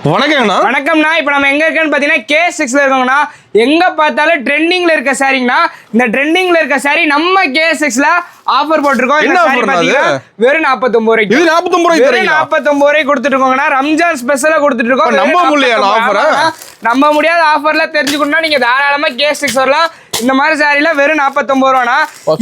வணக்கம்ண்ணா. வணக்கம்ண்ணா. இப்போ நம்ம எங்க இருக்கேன்னு பார்த்தீங்கன்னா K6ல இருக்கோங்கண்ணா. எங்க பார்த்தாலும் ட்ரெண்டிங்ல இருக்க சாரிங்கண்ணா. இந்த ட்ரெண்டிங்ல இருக்க சாரி நம்ம K6ல ஆஃபர் போட்டிருக்கோம். இந்த சாரி பார்த்தீங்கன்னா வெறும் 49 ரூபாய்க்கு. இது 49 ரூபாய்க்கு வெறும் 49 ரூபாய்க்கு கொடுத்துட்டு இருக்கோங்கண்ணா. ரம்ஜான் ஸ்பெஷலா கொடுத்துட்டு இருக்கோம். நம்ப முடியாத ஆஃபர். நம்ப முடியாத ஆஃபர்ல தெரிஞ்சுக்கணும்னா நீங்க தாராளமா K6 வரலாம். இந்த மாதிரி சாரில வெறும் 49 ரூபானா.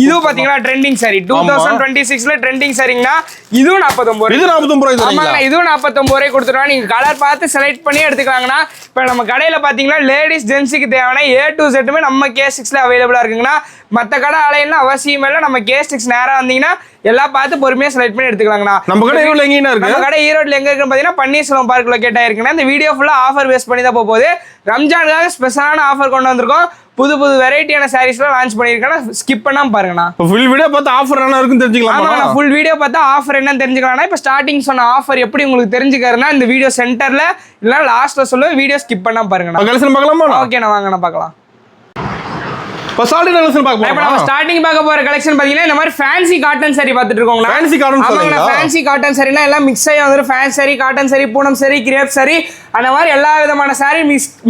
இதுவும் பாத்தீங்களா ட்ரெண்டிங் சாரி 2026ல ட்ரெண்டிங் சாரிங்கண்ணா. இதுவும் 49 இது 49 ரூபாய் ஆமாங்க. இதுவும் 49 ரூபாய் கொடுத்துருவாங்க. நீங்க கலர் பார்த்து செலக்ட் பண்ணி எடுத்துக்கலாங்கண்ணா. இப்போ நம்ம கடையில பாத்தீங்கன்னா லேடிஸ் ஜென்ஸுக்கு தேவையான A to Z நம்ம K6ல அவைலபிளா இருக்குங்கண்ணா. மற்ற கடை அலையெல்லாம் அவசியம் இல்லை. நம்ம K6 நேரா வந்தீங்கன்னா எல்லாம் பார்த்து பொறுமையா செலக்ட் பண்ணி எடுத்துக்கலாங்கண்ணா. நம்ம கடை ஈரோட்ல எங்க இருக்கு? நம்ம கடை ஈரோட்ல எங்க இருக்குன்னு பாத்தீங்கன்னா பன்னீர்செல்வம் பார்க் லொகேட் ஆயிருக்குன்னா. இந்த வீடியோ ஃபுல்லா ஆஃபர் பேஸ் பண்ணி தான் போகுது. ரம்ஜானுக்காக ஸ்பெஷலான ஆஃபர் கொண்டு வந்திருக்கோம். புது புது வெரைட்டியான சாரீஸ்லாம் லான்ச் பண்ணியிருக்கேன். ஸ்கிப் பண்ணாம பாருங்கண்ணா. ஃபுல் வீடியோ பார்த்து ஆஃபர் என்ன இருக்குன்னு தெரிஞ்சுக்கலாம். ஃபுல் வீடியோ பார்த்தா ஆஃபர் என்னன்னு தெரிஞ்சுக்கலாம். இப்போ ஸ்டார்டிங் சொன்ன ஆஃபர் எப்படி உங்களுக்கு தெரிஞ்சுக்கிறதுனா இந்த வீடியோ சென்டர்ல இல்லைன்னா லாஸ்ட்ல சொல்லுவேன். வீடியோ ஸ்கிப் பண்ணாம பாருங்கண்ணா. கலெக்ஷன் பார்க்கலாமா? ஓகேண்ணா, வாங்கண்ணா பார்க்கலாம். இப்போ நம்ம ஸ்டார்டிங் பார்க்க போற கலெக்ஷன் பாத்தீங்கன்னா இந்த மாதிரி ஃபேன்சி காட்டன் சாரி பார்த்துட்டு இருக்கோம்னா. ஃபேன்சி காட்டன் சொல்லுங்க. ஃபேன்சி காட்டன் சாரினா எல்லாம் மிக்ஸ் ஆகி வந்துரும். Fancy sari, cotton sari, Poonam sari, crepe sari, அந்த மாதிரி எல்லா விதமான சாரி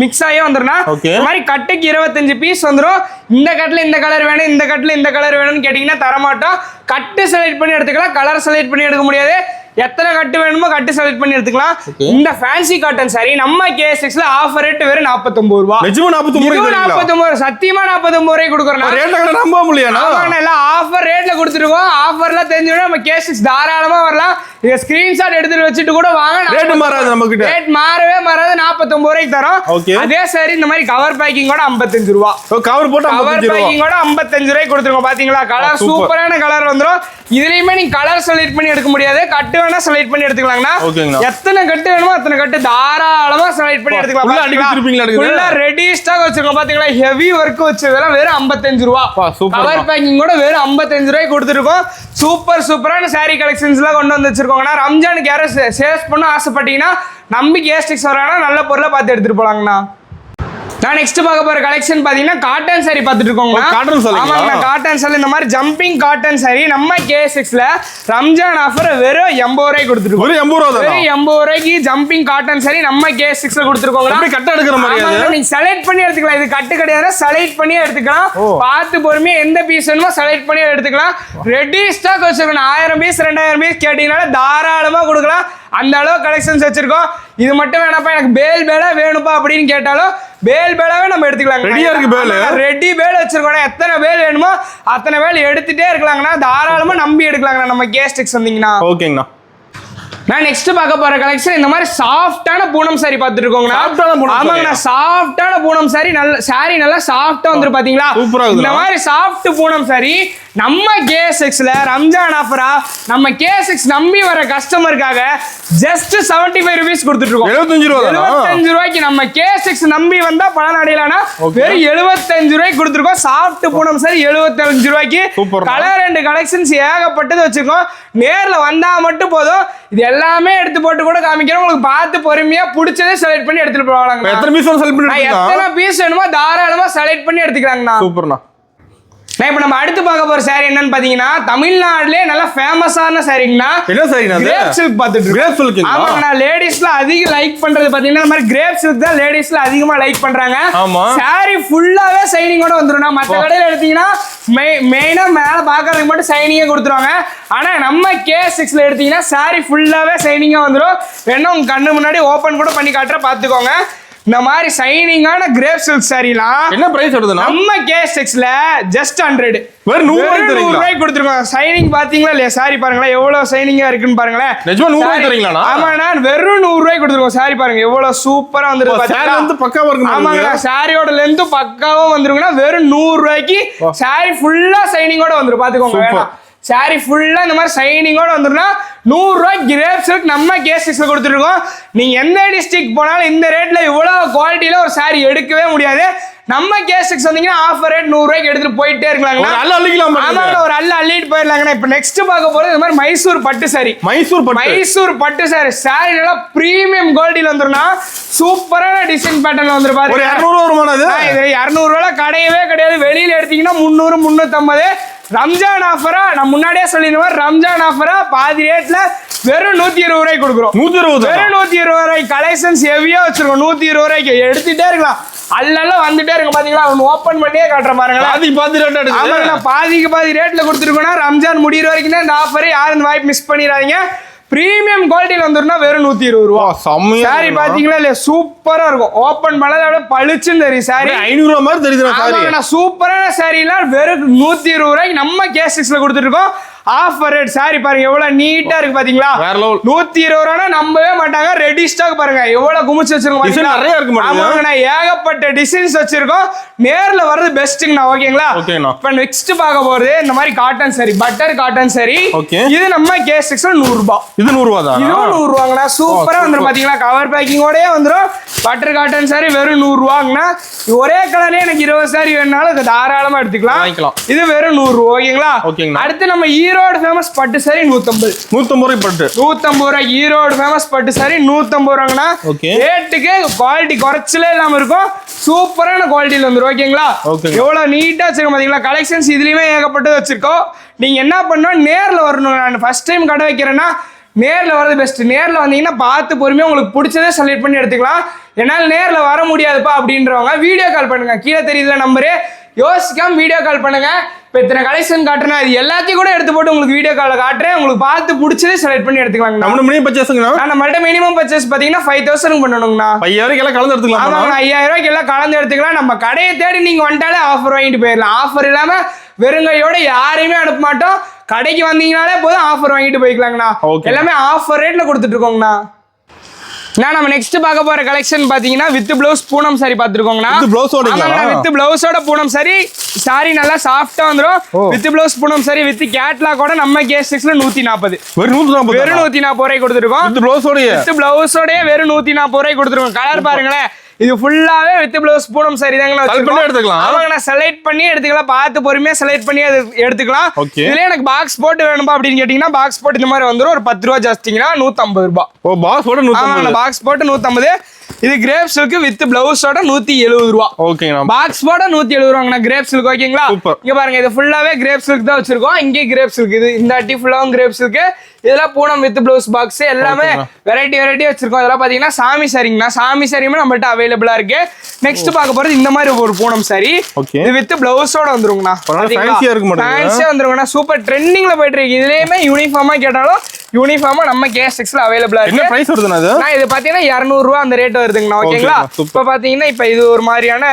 மிக்ஸ் ஆகி வந்துரும்னா. இந்த மாதிரி கட்டுக்கு 25 பீஸ் வந்துரும். இந்த கட்டுல இந்த கலர் வேணும், இந்த கட்டுல இந்த கலர் வேணும்னு கேட்டீங்கன்னா தரமாட்டோம். கட்டு செலக்ட் பண்ணி எடுத்துக்கலாம், கலர் செலக்ட் பண்ணி எடுக்க முடியாது. எத்தனை கட்டு வேணுமோ கட்டு செலக்ட் பண்ணி எடுத்துக்கலாம். இந்த ஃபேன்சி காட்டன் சாரி நம்ம K6ல ஆஃபர் ரேட் வெறும் 49 ரூபாய். நிஜமா 49 சத்தியமா 49 ரூபாய் கொடுக்குறோம். ரேட்ல நம்ப முடியல. எல்லாம் ஆஃபர் ரேட்ல கொடுத்துருக்கோம். ஆஃபர்ல தெரிஞ்சோம்னா நம்ம K6 தாராளமா வரலாம். இத ஸ்கிரீன்ஷாட் எடுத்து வச்சுட்டு கூட வாங்க. ரேட் மாறாது, நம்ம கிட்ட ரேட் மாறவே மாறாது. 49 ரூபாய்க்கு தரோம். அதே சாரி இந்த மாதிரி கவர் பேக்கிங்கோட 55 ரூபாய். கவர் போட்டு கவர் பேக்கிங்கோட 55 ரூபாய்க்கு கொடுத்துருக்கோம். பாத்தீங்களா கலர் சூப்பரான கலர் வந்துரும். இதுலயுமே நீங்க கலர் செலக்ட் பண்ணி எடுக்க முடியாது. கட்டு வேணா செலக்ட் பண்ணி எடுத்துக்கலாம்னா. எத்தனை கட்டு வேணுமோ அத்தனை கட்டு தாராளமா செலக்ட் பண்ணி எடுத்துக்கலாம். ஃபுல்லா ரெடி ஸ்டாக் வச்சிருக்கோம். பாத்தீங்களா ஹெவி ஒர்க் வச்சதெல்லாம் வெறும் 55 ரூபாய். கவர் பேக்கிங்கோட வெறும் 55 ரூபாய்க்கு கொடுத்துருக்கோம். சூப்பரான சாரி கலெக்ஷன்ஸ் எல்லாம் கொண்டு வந்து வச்சிருக்கோங்கண்ணா. ரம்ஜானுக்கு யாரும் சேல்ஸ் பண்ண ஆசைப்பட்டீங்கன்னா நம்பி K6 வராங்கன்னா நல்ல பொருளை பார்த்து எடுத்துட்டு போலாங்கண்ணா. நான் நெக்ஸ்ட் பார்க்க போற கலெக்ஷன் பாத்தீங்கன்னா காட்டன் சாரி பார்த்துட்டு இருக்கோங்க. ஆமாங்க, காட்டன் சாரி இந்த மாதிரி ஜம்பிங் காட்டன் சாரி நம்ம K6ல ரம்ஜான் ஆஃபர் வெறும் 80 ரூபாய்க்கு கொடுத்துருக்கோம். வெறும் 80 ரூபாய்க்கு ஜம்பிங் காட்டன் சாரி நம்ம K6ல கொடுத்துருக்கோங்க. கட்ட எடுக்கிற மாதிரி நீங்க செலக்ட் பண்ணி எடுத்துக்கலாம். இது கட்டு கிடையாது, செலக்ட் பண்ணி எடுத்துக்கலாம். பார்த்து பொறுமையா எந்த பீஸ் வேணுமோ செலக்ட் பண்ணி எடுத்துக்கலாம். ரெடி ஸ்டாக் வச்சிருக்கோம். 1000 பீஸ் 2000 பீஸ் கேட்டீங்கன்னா தாராளமா கொடுக்கலாம். அந்த அளவு கலெக்ஷன்ஸ் வச்சிருக்கோம். இது மட்டும் வேணாப்பா எனக்கு பேல் பேலா வேணும்பா அப்படின்னு கேட்டாலும் பேல் பேலாவே நம்ம எடுத்துக்கலாம். ரெடியா இருக்கு பேல். ரெடி பேல் வச்சிருக்கோம். எத்தனை பேல் வேணுமோ அத்தனை பேல் எடுத்துட்டே இருக்கலாங்கண்ணா. தாராளமா நம்பி எடுக்கலாங்கண்ணா நம்ம K6 வந்தீங்கன்னா. ஓகேங்கண்ணா. நான் நெக்ஸ்ட் பார்க்க போற கலெக்ஷன் இந்த மாதிரி சாஃப்டான பூனம் சாரி பார்த்துட்டு இருக்கோங்கண்ணா. ஆமாங்கண்ணா, சாஃப்டான பூனம் சாரி. நல்ல சாரி நல்லா சாஃப்டா வந்துரு. பாத்தீங்களா இந்த மாதிரி சாஃப்ட் பூனம் சாரி நம்ம K6ல ரம்ஜான் ஆஃபரா நம்ம K6 நம்பி வர கஸ்டமருக்காக ஜஸ்ட் 75 ரூபீஸ் கொடுத்துட்டு இருக்கோம். 75 ரூபாய்க்கு நம்ம K6 நம்பி வந்தா பலன் அடையலாம்னா வெறும் 75 ரூபாய்க்கு கொடுத்துருக்கோம். சாஃப்ட் பூனம் சாரி 75 ரூபாய்க்கு. கலர் அண்ட் கலெக்ஷன்ஸ் ஏகப்பட்டது வச்சிருக்கோம். நேர்ல வந்தா மட்டும் போதும். இது எல்லாமே எடுத்து போட்டு கூட காமிக்கிறோம். உங்களுக்கு பார்த்து பொறுமையா பிடிச்சதே செலக்ட் பண்ணி எடுத்துட்டு போவாங்க. எத்தனை பீஸ் செலக்ட் பண்ணி எத்தனை பீஸ் வேணுமோ தாராளமா செலக்ட் பண்ணி எடுத்துக்கலாங்கண்ணா. சூப்பர்ண்ணா. இப்ப நம்ம அடுத்து பார்க்க போற சாரி என்னன்னு பாத்தீங்கன்னா தமிழ்நாட்டிலே நல்ல ஃபேமஸான சாரிங்கண்ணா. என்ன சாரினா? கிரேப் சில்க் பார்த்துட்டு கிரேப் சில்க். ஆமாங்கண்ணா, லேடிஸ்ல அதிக லைக் பண்றது பாத்தீங்கன்னா இந்த மாதிரி கிரேப் சில்க் தான் லேடிஸ்ல அதிகமா லைக் பண்றாங்க. சாரி ஃபுல்லாவே சைனிங்கோட வந்துரும். மற்ற கடையில எடுத்தீங்கன்னா மெயினா மேல பாக்குறதுக்கு மட்டும் சைனிங்கே கொடுத்துருவாங்க. ஆனா நம்ம K6ல எடுத்தீங்கன்னா சாரி ஃபுல்லாவே சைனிங்கா வந்துரும். வேணா உங்க கண்ணு முன்னாடி ஓபன் கூட பண்ணி காட்டுற பாத்துக்கோங்க. இந்த மாதிரி சைனிங்கான கிரேப் சில்க் சாரிலாம் என்ன பிரைஸ் வருதுன்னா நம்ம K6ல ஜஸ்ட் 100 வெறும் 100 ரூபாய்க்கு கொடுத்துருக்கோம். சைனிங் பாத்தீங்களா இல்லையா? சாரி பாருங்களேன் எவ்வளவு சைனிங்கா இருக்குன்னு பாருங்களேன். நிஜமா 100 ரூபாய் தரீங்களா? ஆமாண்ணா, வெறும் 100 ரூபாய்க்கு கொடுத்துருக்கோம். சாரி பாருங்க எவ்வளவு சூப்பரா வந்துருக்கு. சாரி வந்து பக்காவா இருக்கு. ஆமாங்க, சாரியோட லென்த் பக்காவும் வந்துருக்குன்னா வெறும் 100 ரூபாய்க்கு சாரி ஃபுல்லா சைனிங்கோட வந்துரும். பாத்துக்கோங்க. சாரி ஃபுல்லா இந்த மாதிரி சைனிங்கோட வந்துருன்னா 100 ரூபாய் கிரேப் சில்க் நம்ம K6ல கொடுத்துருக்கோம். நீங்க எந்த டிஸ்ட்ரிக்ட் போனாலும் இந்த ரேட்ல இவ்வளவு குவாலிட்டியில ஒரு சாரி எடுக்கவே முடியாது. நம்ம K6 வந்தீங்கன்னா ஆஃபர் ரேட் 100 ரூபாய்க்கு எடுத்துட்டு போயிட்டே இருக்காங்க. ஒரு அள்ளிட்டு போயிடலாங்கண்ணா. இப்ப நெக்ஸ்ட் பார்க்க போறது இந்த மாதிரி மைசூர் பட்டு சாரி. மைசூர் பட்டு சாரி. சாரி நல்லா பிரீமியம் குவாலிட்டியில வந்துருன்னா சூப்பரான டிசைன் பேட்டர்ன்ல வந்துரு. பாருங்க 200 ரூபாய் கிடையவே கிடையாது. வெளியில எடுத்தீங்கன்னா 300 350. ரம்ஜான் ஆஃபரா நான் முன்னாடியே சொல்லிடுவேன். ரம்ஜான் ஆஃபரா பாதி ரேட்ல வெறும் 120 ரூபாய்க்கு கொடுக்குறோம். 120 வெறும் 120 ரூபாய்க்கு கலெக்ஷன்ஸ் ஹெவியா வச்சிருக்கோம். 120 ரூபாய்க்கு எடுத்துட்டே இருக்கலாம். அல்ல வந்துட்டே இருக்கு பாத்தீங்களா? ஓபன் பண்ணியே காட்டுற பாருங்களேன். பாதி ரேட் எடுக்குது. பாதிக்கு பாதி ரேட்ல கொடுத்துருக்கோம்னா ரம்ஜான் முடிகிற வரைக்கும் தான் இந்த ஆஃபர். யாரும் இந்த வாய்ப்பு மிஸ் பண்ணிடாதீங்க. பிரீமியம் குவாலிட்டில வந்துருன்னா வெறும் 120 ரூபா. சாரி பாத்தீங்களா இல்ல? சூப்பரா இருக்கும். ஓபன் பண்ணத விட பளிச்சுன்னு தெரியும். சாரி 500 ரூபாய் மாதிரி தெரியுது. சாரி சூப்பரான சாரிலாம் வெறும் 120 ரூபாய்க்கு நம்ம கேஸ்டிக்ஸ்ல கொடுத்துட்டு இருக்கோம். Offer rate. சாரி பாருங்க எவ்வளவு நீட்டா இருக்கு பாத்தீங்களா? 120 ரூபானா நம்பவே மாட்டாங்க. ரெடி ஸ்டாக் பாருங்க எவ்வளவு குமிச்சு வச்சிருக்கோம். நிறைய இருக்கு மாட்டேங்குது. ஏகப்பட்ட டிசைன்ஸ் வச்சிருக்கோம். நேர்ல வர்றது பெஸ்ட்டுங்கண்ணா. ஓகேங்களா? இப்ப நெக்ஸ்ட் பார்க்க போறது இந்த மாதிரி cotton sorry, butter cotton sorry. இது நம்ம கேஸ்டிக்ஸ்ல 100 ரூபாய். இது 100 ரூபாய் தான். இதுவும் 100 ரூபாங்கண்ணா. சூப்பரா வந்துரும் பாத்தீங்களா? கவர் பேக்கிங்கோடயே வந்துரும். பட்டர் காட்டன் சாரி வெறும் 100 ரூபாங்கண்ணா. ஒரே கலர்லயே எனக்கு 20 சாரி வேணும்னாலும் தாராளமா எடுத்துக்கலாம். இது வெறும் 100 ரூபாய். ஓகேங்களா? அடுத்து நம்ம ஈரோடு ஃபேமஸ் பட்டு சாரி 150 ரூபாய் பட்டு. 150 ரூபாய். ஈரோடு ஃபேமஸ் பட்டு சாரி 150 ரூபாங்கண்ணா. ரேட்டுக்கு குவாலிட்டி குறைச்சலே இல்லாம இருக்கும். சூப்பரான குவாலிட்டில வந்துரும். ஓகேங்களா? எவ்வளவு நீட்டா வச்சிருக்கோம் பாத்தீங்களா? கலெக்ஷன்ஸ் இதுலயுமே ஏகப்பட்டது வச்சிருக்கோம். நீங்க என்ன பண்ணணும், நேர்ல வரணும். நான் ஃபர்ஸ்ட் டைம் கடை வைக்கிறேன்னா நேர்ல வரது பெஸ்ட். நேர்ல வந்தீங்கன்னா பார்த்து பொறுமையா உங்களுக்கு பிடிச்சதே செலக்ட் பண்ணி எடுத்துக்கலாம். என்னால நேர்ல வர முடியாதுப்பா அப்படின்றவங்க வீடியோ கால் பண்ணுங்க. கீழே தெரியுதுல நம்பரு, யோசிக்காம வீடியோ கால் பண்ணுங்க. இப்போ இத்தனை கலெக்ஷன் காட்டுறேன், அது எல்லாத்தையும் கூட எடுத்து போட்டு உங்களுக்கு வீடியோ காலில் காட்டுறேன். உங்களுக்கு பார்த்து பிடிச்சதே செலக்ட் பண்ணி எடுத்துக்கலாம். நம்ம மினிமம் பர்ச்சேஸ்ங்கண்ணா, நம்மள்ட்ட மினிமம் பர்ச்சேஸ் பார்த்தீங்கன்னா 5000 பண்ணணுங்கண்ணா. 5000 எல்லாம் கலந்து எடுத்துக்கலாம். ஆமாங்க, 5000 எல்லாம் கலந்து எடுத்துக்கலாம். நம்ம கடையை தேடி நீங்க வந்துட்டாலே ஆஃபர் வாங்கிட்டு போயிடலாம். ஆஃபர் இல்லாம வெறுங்கையோட யாரையுமே அனுப்ப மாட்டோம். கடைக்கு வந்தீங்கனாலே போதும் ஆஃபர் வாங்கிட்டு போய்க்கலாங்கண்ணா. எல்லாமே ஆஃபர் ரேட்ல கொடுத்துட்டு இருக்கோங்கண்ணா. நம்ம நெக்ஸ்ட் பார்க்க போற கலெக்ஷன் பாத்தீங்கன்னா வித் பிளவுஸ் பூனம் சாரி பாத்துருக்கோங்கண்ணா. வித் பிளவுஸோட பூனம் சாரி. சாரி நல்லா சாஃப்டா வந்துரும். With blouse Poonam sari with கேட்லாகோட நம்ம கேஸ்டிக்ஸ்ல 140. வெறும் 140 ரூபாய் கொடுத்துருக்கோம். வித் பிளவுஸோட வெறும் 140 ரூபாய் கொடுத்துருக்கோம். கலர் பாருங்களேன், இது ஃபுல்லாவே வித் பிளவுஸ் பூனம் சாரி தாங்க எடுத்துக்கலாம். ஆமாங்க, செலக்ட் பண்ணி எடுத்துக்கலாம். பார்த்து பொறுமையா செலக்ட் பண்ணி எடுத்துக்கலாம். இதுல எனக்கு பாக்ஸ் போட்டு வேணும்பா அப்படின்னு கேட்டீங்கன்னா பாக்ஸ் போட்டு இந்த மாதிரி வந்துரும். ஒரு 10 ரூபாய் ஜாஸ்திங்கன்னா 150 ரூபாய். பாக்ஸ் போட்டு 150. இது கிரேப் சில்க் வித் பிளவுஸோட 170 ரூபாய். ஓகேங்களா? பாக்ஸ் போட 170 ரூபாங்கண்ணா கிரேப் சில்க். ஓகேங்களா? இங்க பாருங்க, இது ஃபுல்லாவே கிரேப் சில்க் தான் வச்சிருக்கோம். இங்கே கிரேப் சில்க். இது இந்த அட்டி ஃபுல்லாவும் கிரேப் சில்க். இதெல்லாம் பூனம் வித் பிளவுஸ் பாக்ஸ் எல்லாமே வெரைட்டி வச்சிருக்கோம். இதெல்லாம் பாத்தீங்கன்னா சாமி சாரிங்கண்ணா. சாமி சாரியுமே நம்மள்ட்ட அவைலபிளா இருக்கு. நெக்ஸ்ட் பார்க்க போறது இந்த மாதிரி ஒரு பூனம் சாரி. இது வித் பிளவுஸோட வந்துருங்கண்ணா. ஃபேன்சியா வந்துருங்கண்ணா. சூப்பர் ட்ரெண்டிங்ல போயிட்டு இருக்கு. இதுலயுமே யூனிஃபார்மா கேட்டாலும் யூனிஃபார்மா நம்ம கேஸ்டிக்ஸ்ல அவைலபிளா இருக்கு. என்ன பிரைஸ் வருதுனா? இது பாத்தீங்கன்னா 200 ரூபாய் அந்த ரேட் வருதுங்கண்ணா. ஓகேங்களா? இப்ப பாத்தீங்கன்னா இப்ப இது ஒரு மாதிரியான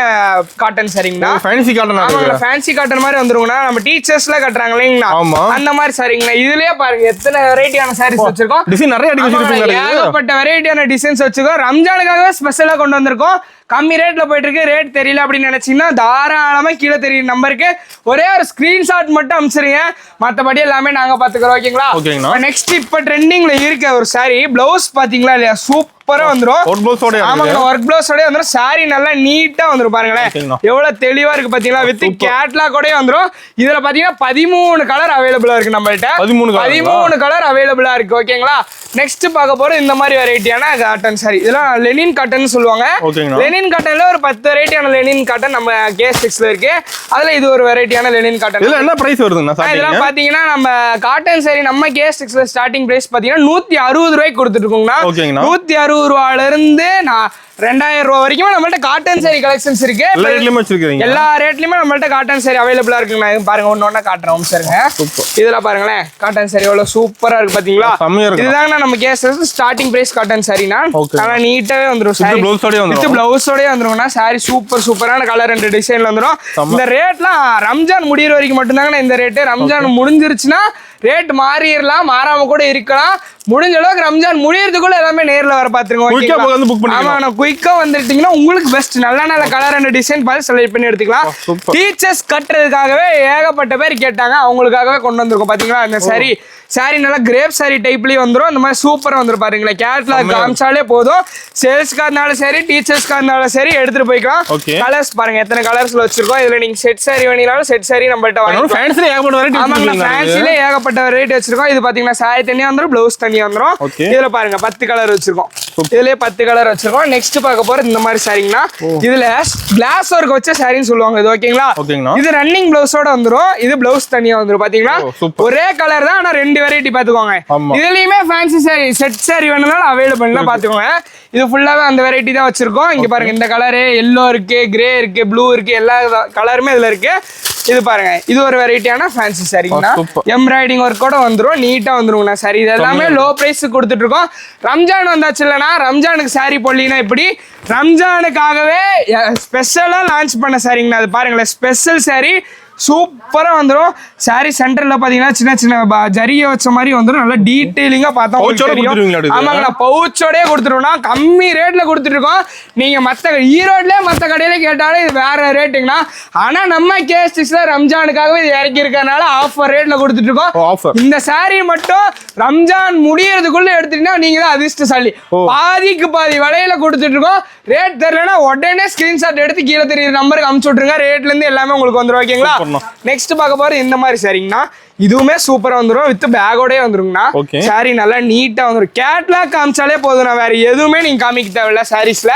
காட்டன் சாரிங்கண்ணா. Fancy cotton. ஆமாங்க, ஃபேன்சி காட்டன் மாதிரி வந்துருங்கண்ணா. நம்ம டீச்சர்ஸ்ல கட்டுறாங்க இல்லைங்கண்ணா, அந்த மாதிரி சாரிங்கண்ணா. இதுலயே பாருங்க எத்தனை வெரைட்டியான சாரீஸ் வச்சிருக்கோம். டிசைன் நிறைய ஏகப்பட்ட வெரைட்டியான டிசைன்ஸ் வச்சிருக்கோம். ரம்ஜானுக்காகவே ஸ்பெஷலா கொண்டு வந்திருக்கோம். கம்மி ரேட்ல போயிட்டு இருக்கு. ரேட் தெரியல அப்படின்னு நினைச்சீங்கன்னா தாராளமா கீழே தெரியும் நம்பருக்கு ஒரே ஒரு ஸ்கிரீன்ஷாட் மட்டும் அனுப்பிச்சிருங்க. மத்தபடி எல்லாமே நாங்க பாத்துக்கிறோம். ஓகேங்களா? நெக்ஸ்ட் இப்ப ட்ரெண்டிங்ல இருக்க ஒரு சாரி. பிளவுஸ் பாத்தீங்களா இல்லையா? சூப்பரா வந்துரும். ஆமாங்க, ஒர்க் பிளவுஸோட வந்துரும். சாரி நல்லா நீட்டா வந்துரும். பாருங்களேன் எவ்வளவு தெளிவா இருக்கு பாத்தீங்களா? வித் கேட்லாகோட வந்துரும். இதுல பாத்தீங்கன்னா 13 கலர் அவைலபிளா இருக்கு நம்மள்ட்ட. 13 கலர் அவைலபிளா இருக்கு. ஓகேங்களா? நெக்ஸ்ட் பார்க்க போறது இந்த மாதிரி வெரைட்டியான காட்டன் சாரி. இதெல்லாம் லெனின் காட்டன் சொல்லுவாங்க. லெனின் காட்டன்ல ஒரு 10 வெரைட்டியான லெனின் காட்டன் நம்ம கேஸ்டிக்ஸ்ல இருக்கு. அதுல இது ஒரு வெரைட்டியான லெனின் காட்டன். இதெல்லாம் என்ன பிரைஸ் வருதுன்னா? இதெல்லாம் பாத்தீங்கன்னா நம்ம காட்டன் சாரி நம்ம கேஸ்டிக்ஸ்ல ஸ்டார்டிங் பிரைஸ் பாத்தீங்கன்னா 160 ரூபாய்க்கு கொடுத்துட்டு இருக்கோங்கண்ணா. 160 ரூபாயில இருந்து 2000 ரூபாய் வரைக்கும் நம்மள்ட்ட காட்டன் சாரி கலெக்ஷன்ஸ் இருக்கு. எல்லா ரேட்லயுமே நம்மள்ட்ட காட்டன் சாரி அவைலபிளா இருக்குங்க. பாருங்க ஒன்னொன்னா காட்டுறோம் சாருங்க. இதுல பாருங்களேன் காட்டன் சாரி எவ்வளவு சூப்பரா இருக்கு பாத்தீங்களா? இதுதாங்க நம்ம கேஸ்டிக்ஸ் ஸ்டார்டிங் பிரைஸ் காட்டன் சாரினா. ஆனா நீட்டாவே வந்துரும். சாரி வித் பிளவுஸோடயே வந்துருங்கண்ணா. சாரி சூப்பரான கலர் அண்ட் டிசைன்ல வந்துரும். இந்த ரேட்லாம் ரம்ஜான் முடியிற வரைக்கும் மட்டும்தாங்க இந்த ரேட்டு. ரம்ஜான் முடிஞ்சிருச்சுன்னா ரேட் மாறிடலாம், மாறாம கூட இருக்கலாம். முடிஞ்ச அளவுக்கு ரம்ஜான் முடியறதுக்குள்ள எல்லாமே நேர்ல வர பாத்துருங்க. ஆமா, நான் குயிக்கா வந்துட்டீங்கன்னா உங்களுக்கு பெஸ்ட். நல்ல கலர் அண்ட் டிசைன் பார்த்து செலக்ட் பண்ணி எடுத்துக்கலாம். டீச்சர்ஸ் கட்டுறதுக்காகவே ஏகப்பட்ட பேர் கேட்டாங்க, அவங்களுக்காகவே கொண்டு வந்திருக்கோம். பாத்தீங்களா இந்த சாரி நல்லா கிரேப் சாரி டைப்லயும் வந்துரும். இந்த மாதிரி சூப்பரா வந்துரும். பாருங்களேன் கேட்லாக் காமிச்சாலே போதும். சேல்ஸ்க்கா இருந்தாலும் சரி, டீச்சர்ஸ்க்கா இருந்தாலும் சரி எடுத்துட்டு போய்க்கலாம். கலர்ஸ் பாருங்க எத்தனை கலர்ஸ்ல வச்சிருக்கோம். இதுல நீங்க செட் சாரி வேணாலும் செட் சாரி நம்மள்ட்ட வாங்கலாம். ஃபேன்சில ஏகப்பட்ட வெரைட்டி வச்சிருக்கோம். இது பாத்தீங்கன்னா சாரி தனியா வந்துரும், பிளவுஸ் தனியா வந்துரும். இதுல பாருங்க 10 கலர் வச்சிருக்கோம். இதுலயே 10 கலர் வச்சிருக்கோம். நெக்ஸ்ட் பார்க்க போறது இந்த மாதிரி சாரிங்கண்ணா. இதுல கிளாஸ் ஒர்க் வச்ச சாரின்னு சொல்லுவாங்க. இது ஓகேங்களா? இது ரன்னிங் பிளவுஸோட வந்துரும். இது பிளவுஸ் தனியா வந்துரும். பாத்தீங்களா ஒரே கலர் தான், ஆனா 2 2 வெரைட்டி பாத்துக்கோங்க. இதுலயுமே ஃபேன்சி சாரி செட் சாரி வேணும்னாலும் அவைலபிள்னா பாத்துக்கோங்க. இது ஃபுல்லாவே அந்த வெரைட்டி தான் வச்சிருக்கோம். இங்க பாருங்க இந்த கலரு எல்லோ இருக்கு, கிரே இருக்கு, ப்ளூ இருக்கு, எல்லா கலருமே இதுல இருக்கு. இது பாருங்க இது ஒரு வெரைட்டியான ஃபேன்சி சாரிங்கண்ணா. எம்ப்ராய்டிங் ஒர்க்கோட வந்துரும், நீட்டா வந்துருங்கண்ணா சாரி. இது எல்லாமே லோ பிரைஸ் கொடுத்துட்டு இருக்கோம். ரம்ஜான் வந்தாச்சு இல்லைன்னா ரம்ஜானுக்கு சாரி போடலீங்கன்னா இப்படி ரம்ஜானுக்காகவே ஸ்பெஷலா லான்ச் பண்ண சாரிங்கண்ணா. அது பாருங்களேன் ஸ்பெஷல் சாரி சூப்பரா வந்துரும். சாரி சென்டர்ல பாத்தீங்கன்னா சின்ன சின்ன ஜரிகை வச்ச மாதிரி வந்துரும். நல்லா டீடைலிங்கா பார்த்தா ஆமாங்கண்ணா பவுச்சோடய கொடுத்துருவோம்னா கம்மி ரேட்ல கொடுத்துட்டு இருக்கோம். நீங்க மத்த ஈரோட்ல மத்த கடையில கேட்டாலும் இது வேற ரேட்டுங்கண்ணா. ஆனா நம்ம கேஸ்டிஸ்ல ரம்ஜானுக்காகவே இது இறக்கி இருக்கறனால ஆஃபர் ரேட்ல கொடுத்துட்டு இருக்கோம். இந்த சாரி மட்டும் ரம்ஜான் முடியறதுக்குள்ள எடுத்துட்டீங்கன்னா நீங்க தான் அதிர்ஷ்டசாலி. பாதிக்கு பாதி விலையில கொடுத்துட்டு இருக்கோம். ரேட் தெரியலன்னா உடனே ஸ்கிரீன்ஷாட் எடுத்து கீழே தெரியுற நம்பருக்கு அனுப்பிச்சு விட்டுருங்க. ரேட்ல இருந்து எல்லாமே உங்களுக்கு வந்துரும். ஓகேங்களா? நெக்ஸ்ட் பார்க்க போறது இந்த மாதிரி சாரிங்கண்ணா. இதுவுமே சூப்பரா வந்துரும். வித் பேக்கோடே வந்துருங்கண்ணா. சாரி நல்லா நீட்டா வந்துரும். கேட்லாக் காமிச்சாலே போதும், வேற எதுவுமே நீங்க காமிக்க தேவையில்ல. சாரீஸ்ல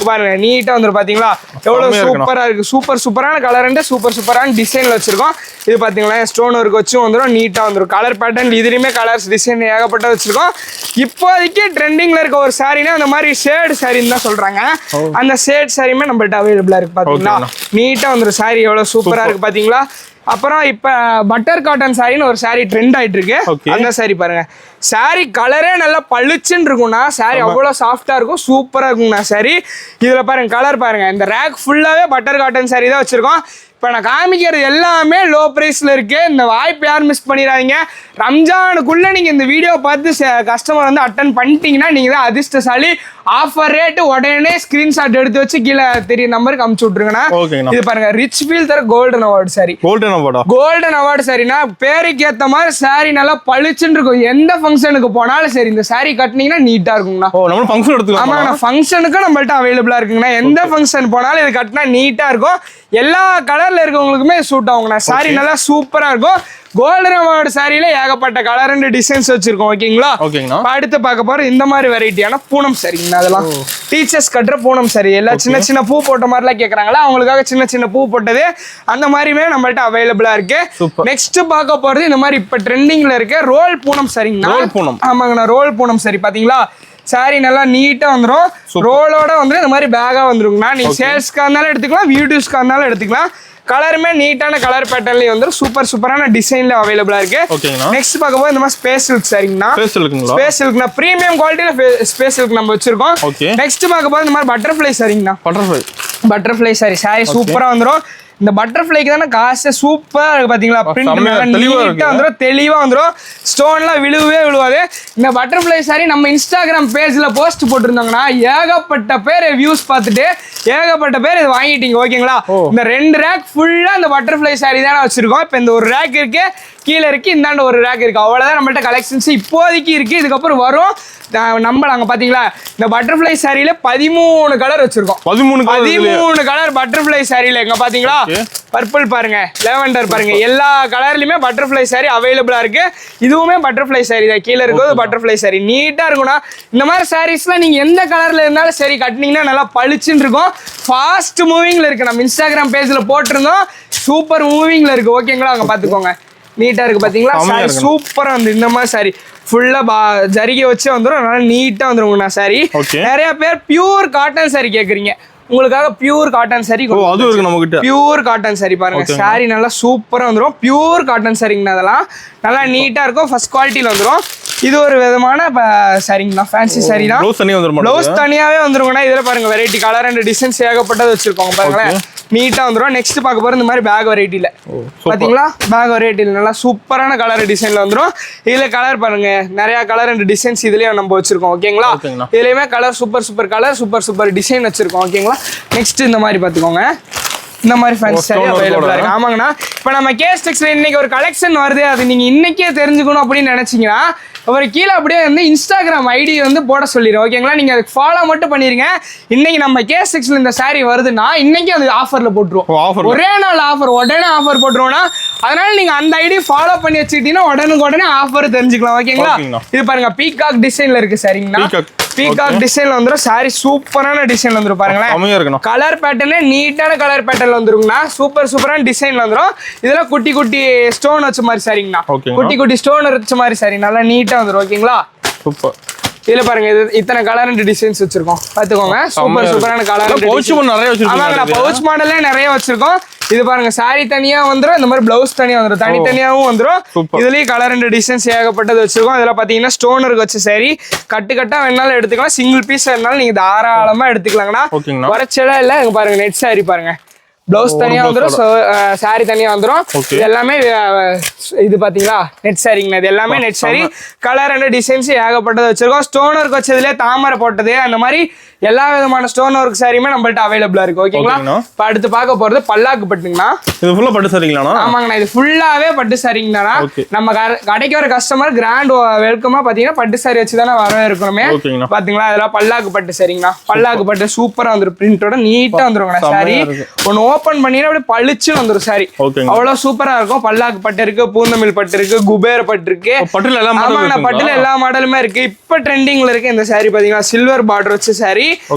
பாருங்க நீட்டா வந்துரும். பாத்தீங்களா எவ்வளவு சூப்பரா இருக்கு. சூப்பரான கலர் அண்ட் சூப்பரான டிசைன்ல வச்சிருக்கோம். இது பாத்தீங்களா ஸ்டோன் ஒர்க் வச்சு வந்துரும். நீட்டா வந்துரும். கலர் பேட்டர்ன் இதுலயுமே கலர்ஸ் டிசைன் ஏகப்பட்ட வச்சிருக்கோம். இப்போதைக்கு ட்ரெண்டிங்ல இருக்க ஒரு சாரினா அந்த மாதிரி ஷேட் சாரின்னு தான் சொல்றாங்க. அந்த ஷேட் சாரியுமே நம்மள்ட்ட அவைலபிளா இருக்கு. பாத்தீங்களா நீட்டா வந்துரும். சாரி எவ்வளவு சூப்பரா இருக்கு பாத்தீங்களா. அப்புறம் இப்ப பட்டர் காட்டன் சாரின்னு ஒரு சாரி ட்ரெண்ட் ஆயிட்டு இருக்கு. அந்த சாரி பாருங்க. சாரி கலரே நல்லா பளிச்சுன்னு இருக்கும்னா சாரி அவ்வளவு சாஃப்டா இருக்கும். சூப்பரா இருக்கும்ண்ணா சாரி. இதுல பாருங்க கலர் பாருங்க. இந்த ரேக் ஃபுல்லாவே பட்டர் காட்டன் சாரி தான் வச்சிருக்கோம். இப்போ நான் காமிக்கிறது எல்லாமே லோ ப்ரைஸில் இருக்குது. இந்த வாய்ப்பு யாரும் மிஸ் பண்ணிடாதீங்க. ரம்ஜானுக்குள்ளே நீங்கள் இந்த வீடியோ பார்த்து கஸ்டமர் வந்து அட்டன் பண்ணிட்டீங்கன்னா நீங்கள் தான் அதிர்ஷ்டசாலி. ஆஃபர் ரேட்டு உடனே ஸ்க்ரீன்ஷாட் எடுத்து வச்சு கீழே தெரிய நம்பருக்கு அமுச்சு விட்ருங்கண்ணா. இது பாருங்க ரிச் ஃபீல் தர golden award sari. Golden award சாரினா பேருக்கு ஏற்ற மாதிரி சாரி நல்லா பளிச்சுன்னு இருக்கும். எந்த ஃபங்க்ஷனுக்கு போனாலும் சரி இந்த சாரி கட்டினீங்கன்னா நீட்டாக இருக்குங்கண்ணா. ஆமாங்கண்ணா ஃபங்க்ஷனுக்கும் நம்மள்ட்ட அவைலபிளாக இருக்குங்கண்ணா. எந்த ஃபங்க்ஷன் போனாலும் இது கட்டினா நீட்டாக இருக்கும். எல்லா கலர்ல இருக்கவங்களுக்குமே சூட் ஆகுங்கண்ணா. சாரி நல்லா சூப்பரா இருக்கும். கோல்டன் அவார்டு சாரியில ஏகப்பட்ட கலர் அண்ட் டிசைன்ஸ் வச்சிருக்கோம். ஓகேங்களா? அடுத்து பார்க்க போற இந்த மாதிரி வெரைட்டியான பூனம் சாரிங்கண்ணா. அதெல்லாம் டீச்சர்ஸ் கட்டுற பூனம் சாரி. எல்லாம் சின்ன சின்ன பூ போட்ட மாதிரிலாம் கேட்கறாங்களா அவங்களுக்காக சின்ன சின்ன பூ போட்டது அந்த மாதிரியுமே நம்மள்ட்ட அவைலபிளா இருக்கு. நெக்ஸ்ட் பார்க்க போறது இந்த மாதிரி இப்ப ட்ரெண்டிங்ல இருக்கு ரோல் பூனம் சாரிங்கண்ணா. ஆமாங்கண்ணா ரோல் பூனம் சாரி. பாத்தீங்களா சாரி நல்லா நீட்டா வந்துடும். ரோலோட வந்து இந்த மாதிரி பேகா வந்துருங்கண்ணா. நீங்க சேல்ஸ்க்கா இருந்தாலும் எடுத்துக்கலாம், வீடியோஸ்க்கா இருந்தாலும் எடுத்துக்கலாம். கலருமே நீட்டான கலர் பேட்டர்ன்லயே வந்து சூப்பரான டிசைன்ல அவைலபிளா இருக்கு. நெக்ஸ்ட் பார்க்க போது இந்த மாதிரி ஸ்பேஸ் சில்க் சாரிங்கண்ணா. ஸ்பேஸ் சில்க்னா பிரீமியம் குவாலிட்டியில ஸ்பேஸ் சில்க் நம்ம வச்சிருக்கோம். நெக்ஸ்ட் பார்க்க போது இந்த மாதிரி பட்டர்ஃப்ளை சாரிங்கண்ணா. பட்டர்ஃப்ளை சாரி. சாரி சூப்பரா வந்துடும். இந்த பட்டர்ஃப்ளைக்கு தானே காசு சூப்பரா இருக்கு. பாத்தீங்களா பிரிண்ட் நீட்டா வந்துடும், தெளிவா வந்துடும். ஸ்டோன்லாம் விழுவாது. இந்த பட்டர்ஃப்ளை சாரி நம்ம இன்ஸ்டாகிராம் பேஜ்ல போஸ்ட் போட்டிருந்தாங்கன்னா ஏகப்பட்ட பேர் வியூஸ் பார்த்துட்டு ஏகப்பட்ட பேர் இது வாங்கிட்டீங்க. ஓகேங்களா? இந்த 2 ரேக் ஃபுல்லா இந்த பட்டர்ஃப்ளை சாரி தானே வச்சிருக்கோம். இப்போ இந்த ஒரு ரேக் இருக்கு, கீழே இருக்கு, இந்தாண்ட ஒரு ரேக் இருக்கு. அவ்வளவுதான் நம்மள்ட்ட கலெக்ஷன்ஸ் இப்போதைக்கு இருக்கு. இதுக்கப்புறம் வரும். நம்பலாங்க. பாத்தீங்களா இந்த பட்டர்ஃப்ளை சாரியில 13 கலர் வச்சிருக்கோம். 13 கலர் பட்டர்ஃப்ளை சாரியில. எங்க பாத்தீங்களா பர்பிள் பாருங்க, லேவெண்டர் பாருங்க, எல்லா கலர்லயுமே பட்டர்ஃப்ளை சாரி அவைலபிளா இருக்கு. இதுவுமே பட்டர்ஃப்ளை சாரி தான். கீழே இருக்கிறது பட்டர்ஃப்ளை சாரி. நீட்டா இருக்கும்னா இந்த மாதிரி சாரீஸ்லாம் நீங்க எந்த கலர்ல இருந்தாலும் சரி கட்டினீங்கன்னா நல்லா பளிச்சுன்னு இருக்கும். ஃபாஸ்ட் மூவிங்ல இருக்கு. நம்ம இன்ஸ்டாகிராம் பேஜ்ல போட்டிருந்தோம். சூப்பர் மூவிங்ல இருக்கு. ஓகேங்களா? அங்க பாத்துக்கோங்க. நீட்டா இருக்கு. பாத்தீங்களா சாரி சூப்பரா வந்து இந்த மாதிரி சாரி ஃபுல்லா ஜரிகை வச்சு வந்துடும். நல்லா நீட்டா வந்துருங்கண்ணா சாரி. நிறைய பேர் பியூர் காட்டன் சாரி கேக்குறீங்க. உங்களுக்காக pure cotton sari. Pure cotton sari பாருங்க. சாரி நல்லா சூப்பரா வந்துடும். பியூர் காட்டன் சாரிங்கண்ணா. அதெல்லாம் நல்லா நீட்டா இருக்கும். ஃபர்ஸ்ட் குவாலிட்டியில வந்துடும். இது ஒரு விதமான சாரிங்கண்ணா. ஃபேன்சி சாரி தான். ப்ளவுஸ் தனியாவே வந்துருங்கண்ணா. இதுல பாருங்க வெரைட்டி கலர் அண்ட் டிசைன்ஸ் ஏகப்பட்டது வச்சிருக்கோங்க. பாருங்களேன் நீட்டா வந்துடும். நெக்ஸ்ட் பார்க்க போறது இந்த மாதிரி பேக் வெரைட்டில. பாத்தீங்களா பேக் வெரைட்டில நல்லா சூப்பரான கலர் டிசைன்ல வந்துடும். இதுல கலர் பாருங்க நிறைய கலர் அண்ட் டிசைன்ஸ் இதுலயே நம்ம வச்சிருக்கோம். ஓகேங்களா? இதுலயுமே colour super colour super design வச்சிருக்கோம். ஓகேங்களா? நெக்ஸ்ட் இந்த மாதிரி பாத்துக்கோங்க. இந்த மாதிரி ஃபேன்சி சாரி அவைலபிளா இருக்கு. ஆமாங்கண்ணா. இப்போ நம்ம கேஸ் டெக்ஸ்ல இன்னைக்கு ஒரு கலெக்ஷன் வருது, அது நீங்க இன்னைக்கே தெரிஞ்சுக்கணும் அப்படின்னு நினைச்சீங்கன்னா அப்புறம் கீழே அப்படியே வந்து இன்ஸ்டாகிராம் ஐடி வந்து போட சொல்லிடுறோம். ஓகேங்களா? நீங்க அதுக்கு ஃபாலோ மட்டும் பண்ணிருங்க. இன்னைக்கு நம்ம கேஸ் டெக்ஸ்ல இந்த சாரி வருதுன்னா இன்னைக்கு அது ஆஃபர்ல போட்டுருவோம். ஒரே நாள் ஆஃபர், உடனே ஆஃபர் போட்டுருவோம்னா அதனால நீங்க அந்த ஐடி ஃபாலோ பண்ணி வச்சுக்கிட்டீங்கன்னா உடனே ஆஃபர் தெரிஞ்சுக்கலாம். ஓகேங்களா? இது பாருங்க பீகாக் டிசைன்ல இருக்கு சாரிங்கண்ணா. பீகாக் டிசைன்ல வந்துரும் சாரி சூப்பரான டிசைன் வந்துரும் பாருங்களேன் கம்மியா இருக்கணும் கலர் பேட்டர்னே நீட்டான கலர் பேட்டர்ல வந்துருங்கண்ணா சூப்பரான டிசைன்ல வந்துரும் இதெல்லாம் குட்டி குட்டி ஸ்டோன் வச்ச மாதிரி சாரிங்கண்ணா குட்டி குட்டி ஸ்டோன் வச்ச மாதிரி சாரி நல்லா நீட்டா வந்துரும் ஓகேங்களா சூப்பர் இதுல பாருங்க இத்தனை கலர் அண்ட் டிசைன்ஸ் வச்சிருக்கோம் பாத்துக்கோங்க சூப்பரான கலர் பவுச் நிறைய வச்சிருக்கோம் ஆமாங்க பவுச் மாடல்ல நிறைய வச்சிருக்கோம் இது பாருங்க சாரி தனியா வந்துரும் இந்த மாதிரி பிளவுஸ் தனியா வந்துரும் தனித்தனியாவும் வந்துரும் இதுலயும் கலர் அண்ட் டிசைன்ஸ் ஏகப்பட்டது வச்சிருக்கோம் இதுல பாத்தீங்கன்னா ஸ்டோனருக்கு வச்ச சாரி கட்டா வேணாலும் எடுத்துக்கலாம் சிங்கிள் பீஸ் வேணாலும் நீங்க தாராளமா எடுத்துக்கலாங்கண்ணா குறைச்சல இல்ல இங்க பாருங்க நெட் சாரி பாருங்க பிளவுஸ் தனியா வந்துரும் சாரி தனியா வந்துரும் இது எல்லாமே இது பாத்தீங்களா நெட் சாரிங்கண்ணா இது எல்லாமே net sorry colour and designs ஏகப்பட்டது வச்சிருக்கோம் ஸ்டோன் ஒர்க் வச்சதுல தாமரை போட்டது அந்த மாதிரி எல்லா விதமான ஸ்டோன் ஒர்க் சாரியுமே நம்மள்ட்ட அவைலபிளா இருக்கு ஓகேங்களா இப்ப அடுத்து பார்க்க போறது பல்லாக்கு பட்டுங்கண்ணா இது ஃபுல்லா பட்டு சாரிங்களாண்ணா ஆமாங்கண்ணா இது ஃபுல்லாவே பட்டு சாரிங்கண்ணா நம்ம கடைக்கு வர கஸ்டமர் கிராண்ட் வெல்கமா பாத்தீங்கன்னா பட்டு சாரி வச்சுதானே வர இருக்கணுமே பாத்தீங்களா இதெல்லாம் பல்லாக்கு பட்டு சாரிங்கண்ணா பல்லாக்கு பட்டு சூப்பரா வந்துரும் பிரிண்டோட நீட்டா வந்துருங்கண்ணா சாரி ஒன்னு ஓபன் பண்ணினா அப்படியே பளிச்சுன்னு வந்துரும் சாரி அவ்வளவு சூப்பரா இருக்கும் பல்லாக்கு பட்டு இருக்கு பூந்தமிழ் பட்டு இருக்கு குபேர பட்டு இருக்கு ஆமாங்கண்ணா பட்டுல எல்லா மாடலுமே இருக்கு இப்ப ட்ரெண்டிங்ல இருக்கு இந்த சாரி பாத்தீங்கன்னா சில்வர் பார்டர் வச்ச சாரி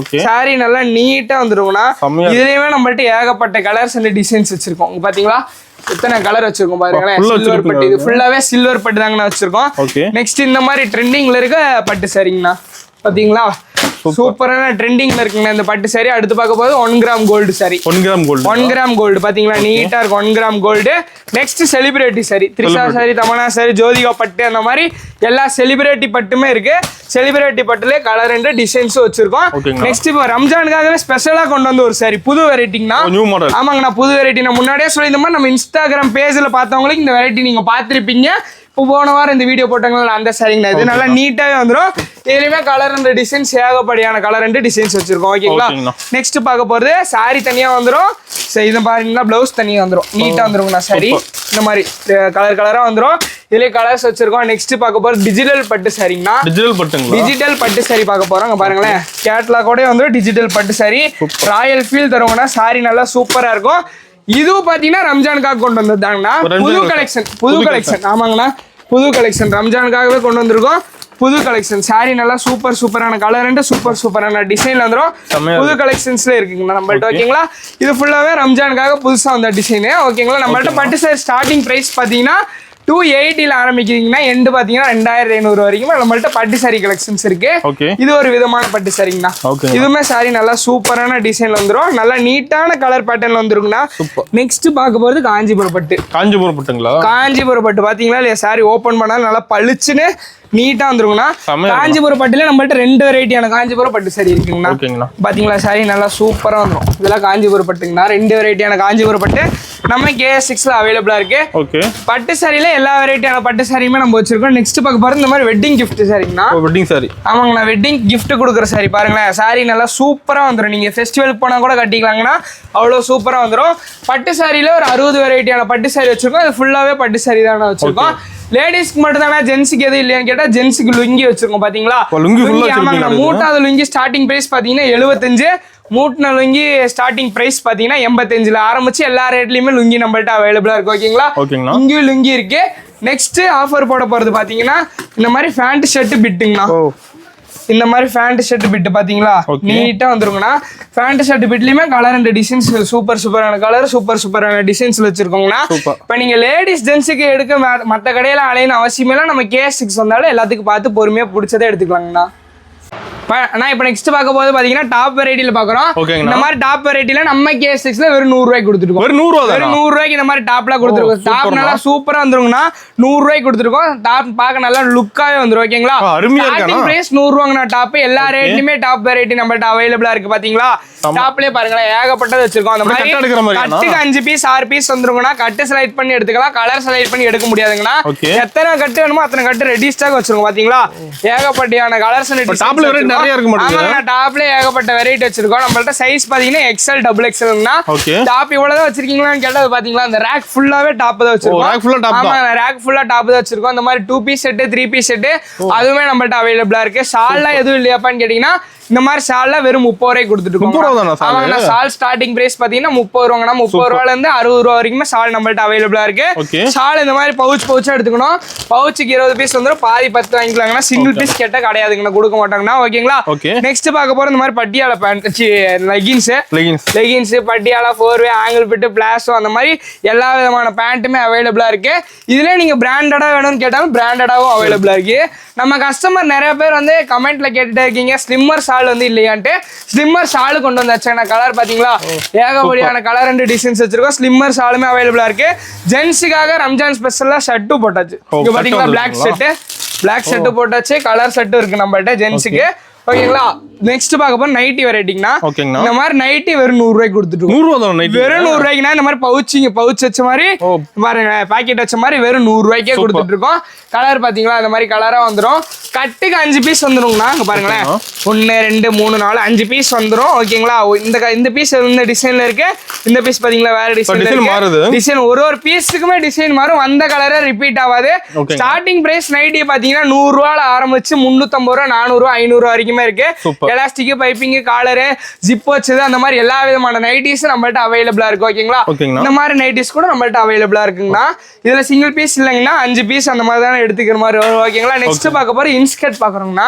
சாரி நல்லா நீட்டா வந்துருக்கும்னா இதுலயுமே நம்மள்ட்ட ஏகப்பட்ட கலர்ஸ் அண்ட் டிசைன்ஸ் வச்சிருக்கோம் பாத்தீங்களா இத்தனை கலர் வச்சிருக்கோம் பாருங்களேன் சில்வர் பட்டு இது ஃபுல்லாவே சில்வர் பட்டு தாங்கண்ணா வச்சிருக்கோம் நெக்ஸ்ட் இந்த மாதிரி ட்ரெண்டிங்ல இருக்க பட்டு சாரிங்கண்ணா பாத்தீங்களா சூப்பரான ட்ரெண்டிங்ல இருக்குங்க இந்த பட்டு சாரி அடுத்து பார்க்க போது 1 gram gold sari 1 gram gold பாத்தீங்களா நீட்டா இருக்கும் 1 gram gold next celebrity sari Trisha sari Tamannaah sari Jyothika பட்டு அந்த மாதிரி எல்லா செலிபிரிட்டி பட்டுமே இருக்கு செலிபிரிட்டி பட்டுல கலர் அண்ட் டிசைன்ஸும் வச்சிருக்கோம் நெக்ஸ்ட் இப்போ ரம்ஜானுக்காகவே ஸ்பெஷலா கொண்டு வந்து ஒரு சாரி புது வெரைட்டிங்கண்ணா ஆமாங்கண்ணா புது வெரைட்டி நான் முன்னாடியே சொல்லியிருந்த மாதிரி நம்ம இன்ஸ்டாகிராம் பேஜ்ல பார்த்தவங்களுக்கு இந்த வெரைட்டி நீங்க பார்த்திருப்பீங்க இப்போ போன வாரம் இந்த வீடியோ போட்டாங்களா அந்த சாரிங்கண்ணா இது நல்லா நீட்டாவே வந்துடும் இதுலயுமே கலர் அண்ட் டிசைன்ஸ் ஏகப்படியான கலர் அண்ட் டிசைன்ஸ் வச்சிருக்கோம் ஓகேங்களா நெக்ஸ்ட் பார்க்க போறது சாரி தனியா வந்துடும் இது பாத்தீங்கன்னா பிளவுஸ் தனியா வந்துடும் நீட்டா வந்துருங்கண்ணா சாரி இந்த மாதிரி கலரா வந்துடும் இதுலயே கலர்ஸ் வச்சிருக்கோம் நெக்ஸ்ட் பார்க்க போறது டிஜிட்டல் பட்டு சாரிங்கண்ணா டிஜிட்டல் பட்டு சாரி பார்க்க போறோம் பாருங்களேன் கேட்லாகோட வந்துடும் டிஜிட்டல் பட்டு சாரி ராயல் ஃபீல் தருவாங்கன்னா சாரி நல்லா சூப்பரா இருக்கும் இதுவும் பாத்தீங்கன்னா ரம்ஜானுக்காக கொண்டு வந்ததுதாங்கண்ணா புது கலெக்ஷன் ஆமாங்கண்ணா புது கலெக்ஷன் ரம்ஜானுக்காகவே கொண்டு வந்திருக்கோம் புது கலெக்ஷன் சாரி நல்லா சூப்பரான கலர் அண்ட் சூப்பரான டிசைன்ல வந்துடும் புது கலெக்ஷன்ஸ்ல இருக்குங்கண்ணா நம்மள்ட்ட ஓகேங்களா இது ஃபுல்லாவே ரம்ஜானுக்காக புதுசா வந்த டிசைனு ஓகேங்களா நம்மள்ட்ட பட்டு சாரி ஸ்டார்டிங் பிரைஸ் பாத்தீங்கன்னா 280 ஆரம்பிக்கிறீங்கன்னா எண்டு பாத்தீங்கன்னா 2500 வரைக்கும் நம்மள்ட்ட பட்டு சாரி கலெக்ஷன்ஸ் இருக்கு இது ஒரு விதமான பட்டு சாரிங்கண்ணா இதுவுமே சாரி நல்லா சூப்பரான டிசைன்ல வந்துரும் நல்லா நீட்டான கலர் பேட்டர்ன்ல வந்துருக்குண்ணா நெக்ஸ்ட் பார்க்க போறது காஞ்சிபுரம் பட்டு பாத்தீங்களா இல்லையா சாரி ஓபன் பண்ணாலும் நல்லா பளிச்சுன்னு நீட்டா வந்துருக்குண்ணா காஞ்சிபுரம் பட்டுல நம்மள்ட்ட 2 வெரைட்டியான காஞ்சிபுரம் பட்டு சாரி இருக்குங்கண்ணா பாத்தீங்களா சாரி நல்லா சூப்பரா வந்துடும் இதெல்லாம் காஞ்சிபுரம் பட்டுங்கண்ணா 2 வெரைட்டியான காஞ்சிபுரம் பட்டு நம்ம KS6ல அவைலபிளா இருக்கு பட்டு சாரியில எல்லா வெரைட்டியான பட்டு சாரியுமே நம்ம வச்சிருக்கோம் நெக்ஸ்ட் பார்க்க போறது இந்த மாதிரி வெட்டிங் கிஃப்ட் சாரிங்கண்ணா ஆமாங்கண்ணா வெட்டிங் கிஃப்ட் கொடுக்குற சாரி பாருங்களேன் சாரி நல்லா சூப்பரா வந்துடும் நீங்க ஃபெஸ்டிவலுக்கு போனா கூட கட்டிக்கலாங்கன்னா அவ்வளவு சூப்பரா வந்துடும் பட்டு சாரியில ஒரு 60 வெரைட்டியான பட்டு சாரி வச்சிருக்கோம் அது ஃபுல்லாவே பட்டு சாரி தானே வச்சிருக்கோம் லேடிஸ்க்கு மட்டும் தானே ஜென்ஸுக்கு எதுவும் இல்லையான்னு கேட்டா ஜென்ஸுக்கு லுங்கி வச்சிருக்கோம் பாத்தீங்களா ஆமாங்கண்ணா மூட்டாவது லுங்கி ஸ்டார்டிங் பிரைஸ் பாத்தீங்கன்னா 75 மூட்டின லுங்கி ஸ்டார்டிங் பிரைஸ் பாத்தீங்கன்னா 85ல ஆரம்பிச்சு எல்லா ரேட்லயுமே லுங்கி நம்மள்ட்ட அவைலபிளா இருக்கு ஓகேங்களா இங்கேயும் லுங்கி இருக்கு நெக்ஸ்ட் ஆஃபர் போட போறது பாத்தீங்கன்னா இந்த மாதிரி பேண்ட் ஷர்ட் பிட்டுங்கண்ணா இந்த மாதிரி பேண்ட் ஷர்ட் பிட் பாத்தீங்களா நீட்டா வந்துருங்கண்ணா பேண்ட் ஷர்ட் பிட்லயுமே கலர் அண்ட் டிசைன்ஸ் சூப்பரான கலர் சூப்பரான டிசைன்ஸ் வச்சிருக்கோங்கண்ணா இப்ப நீங்க லேடிஸ் ஜென்ஸுக்கு எடுக்க மத்த கடையில அலையணும் அவசியமே இல்லை நம்ம KS6 வந்தாலும் எல்லாத்துக்கும் பார்த்து பொறுமையா பிடிச்சதே எடுத்துக்கலாங்கண்ணா இப்போ நெக்ஸ்ட் பார்க்க போது பாத்தீங்கன்னா டாப் வெரைட்டில பாக்குறோம் இந்த மாதிரி டாப் வெரைட்டில நம்ம KS6ல வெறும் 100 ரூபாய்க்கு கொடுத்துருக்கோம் வெறும் 100 ரூபாய்க்கு இந்த மாதிரி டாப்ல கொடுத்துருக்கோம் டாப் நல்லா சூப்பரா வந்துருங்கண்ணா 100 ரூபாய்க்கு கொடுத்துருக்கோம் டாப் பார்க்க நல்லா லுக்காவே வந்துரும் ஓகேங்களா ஸ்டார்டிங் பிரைஸ் 100 ரூபாங்கண்ணா டாப் எல்லா ரேட்லயுமே டாப் வெரைட்டி நம்மள்ட்ட அவைலபிளா இருக்கு பாத்தீங்களா டாப்லயே பாருங்களேன் ஏகப்பட்டது வச்சிருக்கோம் அந்த மாதிரி கட்டுக்கு 5 பீஸ் 6 பீஸ் வந்துருங்கண்ணா கட்டு செலக்ட் பண்ணி எடுத்துக்கலாம் கலர் செலக்ட் பண்ணி எடுக்க முடியாதுங்கண்ணா எத்தனை கட்டு வேணுமோ அத்தனை கட்டு ரெடி ஸ்டாக் வச்சிருக்கோம் பாத்தீங்களா ஏகப்பட்டியான கலர்ஸ் டாப்ல ஏகப்பட்ட வெரைட்டி வச்சிருக்கோம் நம்மள்ட்ட சைஸ் பாத்தீங்கன்னா XL XXLனா டாப் இவ்வளவுதான் வச்சிருக்கீங்களான்னு கேட்டா பாத்தீங்களா அந்த ரேக் ஃபுல்லாவே டாப் தான் வச்சிருக்கோம் ஆமா ரேக் ஃபுல்லா டாப் தான் வச்சிருக்கோம் அந்த மாதிரி 2 பீஸ் செட் 3 பீஸ் செட் அதுவுமே நம்மள்ட்ட அவைலபிளா இருக்கு ஷால்லாம் எதுவும் இல்லையாப்பான்னு கேட்டீங்கன்னா இந்த மாதிரி ஷால்ல வெறும் 30 ரூபாய்க்கு கொடுத்துட்டு இருக்கோம். ஆமாங்கண்ணா, ஷால் ஸ்டார்டிங் பிரைஸ் பாத்தீங்கன்னா 30 ரூபாங்கண்ணா. 30 ரூபாயில இருந்து 60 ரூபா வரைக்குமே ஷால் நம்மள்ட்ட அவைலபிளா இருக்கு. ஷால் இந்த மாதிரி பவுச்சா எடுத்துக்கணும். பவுச்சுக்கு 20 பீஸ் வந்துடும், பாதி 10 வாங்கிக்கலாங்கண்ணா. சிங்கிள் பீஸ் கேட்டா கிடையாதுங்கண்ணா, கொடுக்க மாட்டாங்கண்ணா. ஓகேங்களா? நெக்ஸ்ட் பார்க்க போற இந்த மாதிரி பட்டியாலா பேண்ட், லெகின்ஸ், பட்டியாலா, 4வே, ஆங்கிள் பிட், பிளாஸோ, அந்த மாதிரி எல்லா விதமான பேண்ட்டுமே அவைலபிளா இருக்கு. இதுல நீங்க பிராண்டடா வேணும்னு கேட்டாலும் பிராண்டடாவும் அவைலபிளா இருக்கு. நம்ம கஸ்டமர் நிறைய பேர் வந்து கமெண்ட்ல கேட்டுட்டே இருக்கீங்க ஸ்லிம்மர் ஷால் வந்து இல்லையான்ட்டு. ஸ்லிம்மர் ஷால் கொண்டு வந்தாச்சு. கலர் பாத்தீங்களா, ஏகப்படியான கலர் அண்ட் டிசைன்ஸ் வச்சிருக்கோம். ஸ்லிம்மர் ஷாலுமே அவைலபிளா இருக்கு. ஜென்ஸுக்காக ரம்ஜான் ஸ்பெஷலா ஷர்ட்டும் போட்டாச்சு. இங்க பாத்தீங்களா, பிளாக் ஷர்ட் போட்டாச்சு. கலர் ஷர்ட்டும் இருக்கு நம்மள்ட்ட ஜென்ஸுக்கு. ஓகேங்களா? நெக்ஸ்ட் பார்க்க போற நைட்டி வெரைட்டிங்கண்ணா. இந்த மாதிரி நைட்டி வெறும் 100 ரூபாய்க்கு கொடுத்துட்டு வெறும் 100 ரூபாய்க்குனா இந்த மாதிரி பவுச் வச்ச மாதிரி பாருங்க, பாக்கெட் வச்ச மாதிரி வெறும் 100 ரூபாய்க்கே கொடுத்துட்டு இருக்கோம். கலர் பாத்தீங்களா, இந்த மாதிரி கலரா வந்துடும். கட்டுக்கு 5 பீஸ் வந்துருங்கண்ணா. இங்க பாருங்களேன், 1 2 3 4 5 பீஸ் வந்துடும். ஓகேங்களா? இந்த பீஸ் இந்த டிசைன்ல இருக்கு. இந்த பீஸ் பாத்தீங்களா வேற டிசைன். ஒரு பீஸுக்குமே டிசைன் மாறும். வந்த கலரே ரிப்பீட் ஆகாது. ஸ்டார்டிங் பிரைஸ் நைட்டி பாத்தீங்கன்னா 100 ரூபால ஆரம்பிச்சு 350 ரூபா, 400 ரூபா, 500 ரூபா வரைக்குமே இருக்கு. எலாஸ்டிக், பைப்பிங், காலரு, ஜிப் வச்சது, அந்த மாதிரி எல்லா விதமான நைட்டிஸ் நம்மள்ட்ட அவைலபிளா இருக்கு. ஓகேங்களா? இந்த மாதிரி நைட்டிஸ் கூட நம்மள்ட்ட அவைலபிளா இருக்குங்கண்ணா. இதுல சிங்கிள் பீஸ் இல்லைங்கன்னா 5 பீஸ் அந்த மாதிரி தான் எடுத்துக்கிற மாதிரி வரும். ஓகேங்களா? நெக்ஸ்ட் பார்க்க போற இன்ஸ்கர்ட் பாக்குறோம்னா,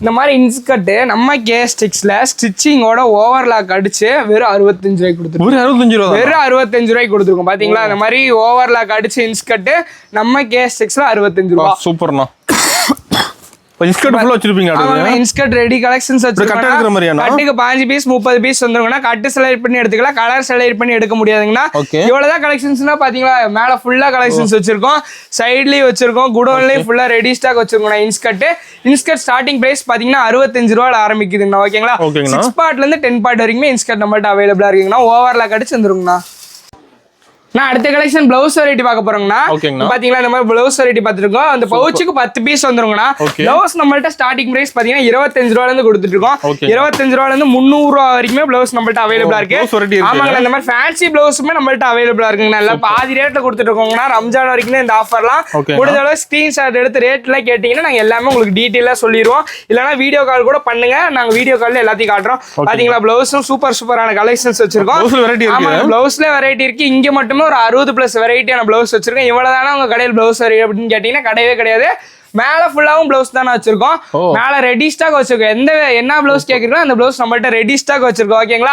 இந்த மாதிரி இன்ஸ்கர்ட் நம்ம கேஸ்டிக்ஸ்ல ஸ்டிச்சிங்கோட ஓவர்லாக் அடிச்சு வெறும் 65 ரூபாய்க்கு கொடுத்துருக்கோம். வெறும் 65 ரூபாய்க்கு கொடுத்துருக்கோம். பாத்தீங்களா, இந்த மாதிரி ஓவர்லாக் அடிச்சு இன்ஸ்கர்ட் நம்ம கேஸ்டிக்ஸ்ல 65 ரூபாய். சூப்பர்ண்ணா. இன்ஸ்கர்ட் ஃபுல்லா வச்சிருப்பீங்க. இன்ஸ்கர்ட் ரெடி கலெக்ஷன்ஸ் வச்சிருக்கோம். கட்டுக்கு 5 பீஸ் 30 பீஸ் வந்துருங்கண்ணா. கட்டு செலக்ட் பண்ணி எடுத்துக்கலாம், கலர் செலக்ட் பண்ணி எடுக்க முடியாதுங்கண்ணா. இவ்வளவுதான் கலெக்ஷன்ஸ்னா பாத்தீங்களா, மேல ஃபுல்லா கலெக்ஷன்ஸ் வச்சிருக்கோம், சைட்லயும் வச்சிருக்கோம், குடோன்லயும் ஃபுல்லா ரெடி ஸ்டாக் வச்சிருக்கோம். இன்ஸ்கர்ட் ஸ்டார்டிங் பிரைஸ் பாத்தீங்கன்னா 65 ரூபாய் ஆரம்பிக்குதுங்கண்ணா. ஓகேங்களா? 6 பார்ட்ல இருந்து 10 பார்ட் வரைக்குமே இன்ஸ்கர்ட் நம்மள்ட்ட அவைலபிளா இருக்குங்கண்ணா. ஓவர்லாக் அடிச்சு வந்துருங்கண்ணா. நான் அடுத்த கலெக்ஷன் பிளவுஸ் வெரைட்டி பார்க்க போறோம்னா, பாத்தீங்களா இந்த மாதிரி பிளவுஸ் வெரைட்டி பார்த்துருக்கோம். அந்த பவுச்சுக்கு 10 பீஸ் வந்துருங்கண்ணா. பிளவுஸ் நம்மள்ட்ட ஸ்டார்டிங் பிரைஸ் பாத்தீங்கன்னா 25 ரூபாயில இருந்து கொடுத்துட்டு இருக்கோம். 25 ரூபாயில இருந்து 300 ரூபா வரைக்குமே பிளவுஸ் நம்மள்ட்ட அவைலபிளா இருக்கு. ஆமாங்க, இந்த மாதிரி ஃபேன்சி பிளவுஸுமே நம்மள்ட்ட அவைலபிளா இருக்குங்கண்ணா. எல்லாம் பாதி ரேட்ல கொடுத்துட்டு இருக்கோங்கண்ணா. ரம்ஜான் வரைக்கும் இந்த ஆஃபர்லாம் முடிஞ்ச அளவு ஸ்கிரீன்ஷாட் எடுத்து ரேட்ல கேட்டீங்கன்னா நாங்க எல்லாமே உங்களுக்கு டீட்டெயிலா சொல்லிடுவோம். இல்லைன்னா வீடியோ கால் கூட பண்ணுங்க, நாங்க வீடியோ கால்ல எல்லாத்தையும் காட்டுறோம். பாத்தீங்களா, பிளவுஸும் சூப்பரான கலெக்ஷன்ஸ் வச்சிருக்கோம். பிளவுஸ்ல வெரைட்டி இருக்கு. இங்க மட்டுமே ஒரு 60+ வெரைட்டியான பிளவுஸ் வச்சிருக்கேன். இவ்வளவுதானா உங்க கடையில் பிளவுஸ் அப்படின்னு கேட்டீங்கன்னா கிடையவே கிடையாது. மேல ஃபுல்லாவும் பிளவுஸ் தானே வச்சிருக்கோம். மேல ரெடி ஸ்டாக் வச்சிருக்கோம். என்ன பிளவுஸ் கேக்குறீங்களோ அந்த பிளவுஸ் நம்மள்ட்ட ரெடி ஸ்டாக் வச்சிருக்கோம். ஓகேங்களா?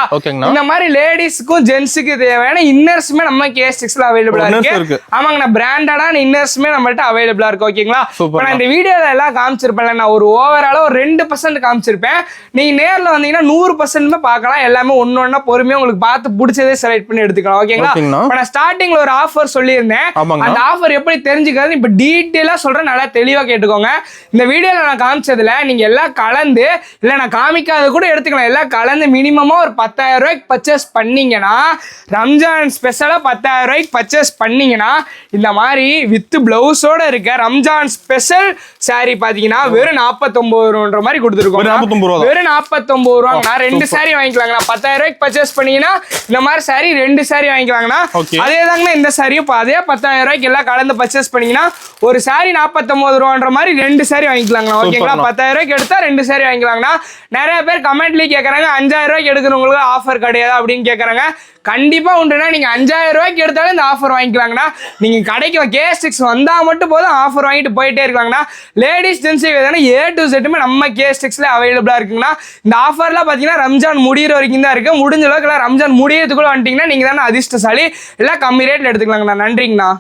இந்த மாதிரி லேடிஸ்க்கும் ஜென்ஸுக்கு தேவையான இன்னர்ஸ்மே நம்ம கேஸ்டிக்ஸ்ல அவைலபிளா இருக்கு. ஆமாங்கண்ணா, பிராண்டடான இன்னர்ஸ்மே நம்மள்ட்ட அவைலபிளா இருக்கு. ஓகேங்களா? நான் இந்த வீடியோல எல்லாம் காமிச்சிருப்பேன். நான் ஒரு ஓவராலா ஒரு 2% காமிச்சிருப்பேன். நீங்க நேர்ல வந்தீங்கன்னா 100% பார்க்கலாம். எல்லாமே ஒன்னொன்னா பொறுமையா உங்களுக்கு பார்த்து பிடிச்சதே செலக்ட் பண்ணி எடுத்துக்கலாம். ஓகேங்களா? நான் ஸ்டார்டிங்ல ஒரு ஆஃபர் சொல்லியிருந்தேன். அந்த ஆஃபர் எப்படி தெரிஞ்சுக்கிறது இப்ப டீட்டெயிலா சொல்றேன், நல்லா தெளிவா கேட்டுக்கோங்க. இந்த வீடியோல நான் காமிச்சதுல நீங்க எல்லாம் கலந்து, இல்ல நான் காமிக்காத கூட எடுத்துக்கலாம், எல்லாம் கலந்து மினிமமா ஒரு 10,000 ரூபாய்க்கு பர்ச்சேஸ் பண்ணீங்கன்னா, ரம்ஜான் ஸ்பெஷலா 10,000 ரூபாய்க்கு பர்ச்சேஸ் பண்ணீங்கன்னா இந்த மாதிரி வித் பிளவுஸோட இருக்க ரம்ஜான் ஸ்பெஷல் சாரி பாத்தீங்கன்னா வெறும் 49 ரூபான்ற மாதிரி கொடுத்துருக்கோம். வெறும் 49 ரூபா. நான் 2 சாரி வாங்கிக்கலாங்கண்ணா. 10,000 ரூபாய்க்கு பர்ச்சேஸ் பண்ணீங்கன்னா இந்த மாதிரி சாரி 2 சாரி வாங்கிக்கலாங்கண்ணா. அதே தாங்கண்ணா இந்த சாரியும் அதே 10,000 ரூபாய்க்கு எல்லாம் கலந்து பர்ச்சேஸ் பண்ணீங்கன்னா ஒரு சாரி 49 ரூபான்ற மாதிரி 2 சாரி வாங்கிக்கலாங்கண்ணா. ஓகேங்களா? 10,000 ரூபாய்க்கு எடுத்தா 2 சாரி வாங்கிக்கலாங்கண்ணா. நிறைய பேர் கமெண்ட்லயும் கேட்கறாங்க 5,000 ரூபாய்க்கு எடுக்கிறவங்களுக்கு ஆஃபர் கிடையாது அப்படின்னு கேட்கறாங்க. கண்டிப்பா உண்டுனா, நீங்க 5,000 ரூபாய்க்கு எடுத்தாலும் இந்த ஆஃபர் வாங்கிக்கலாங்கண்ணா. நீங்க கடைக்கு கேஸ்டிக்ஸ் வந்தா மட்டும் போதும் ஆஃபர் வாங்கிட்டு போயிட்டே இருக்காங்கண்ணா. Ladies gents A to Z நம்ம கேஸ்டிக்ஸ்ல அவைலபிளா இருக்குங்கண்ணா. இந்த ஆஃபர்லாம் பாத்தீங்கன்னா ரம்ஜான் முடிகிற வரைக்கும் தான் இருக்கு. முடிஞ்ச அளவுக்கு ரம்ஜான் முடியறதுக்குள்ள வந்துட்டீங்கன்னா நீங்க தானே அதிர்ஷ்டசாலி. எல்லாம் கம்மி ரேட்ல எடுத்துக்கலாங்கண்ணா. நன்றிங்கண்ணா.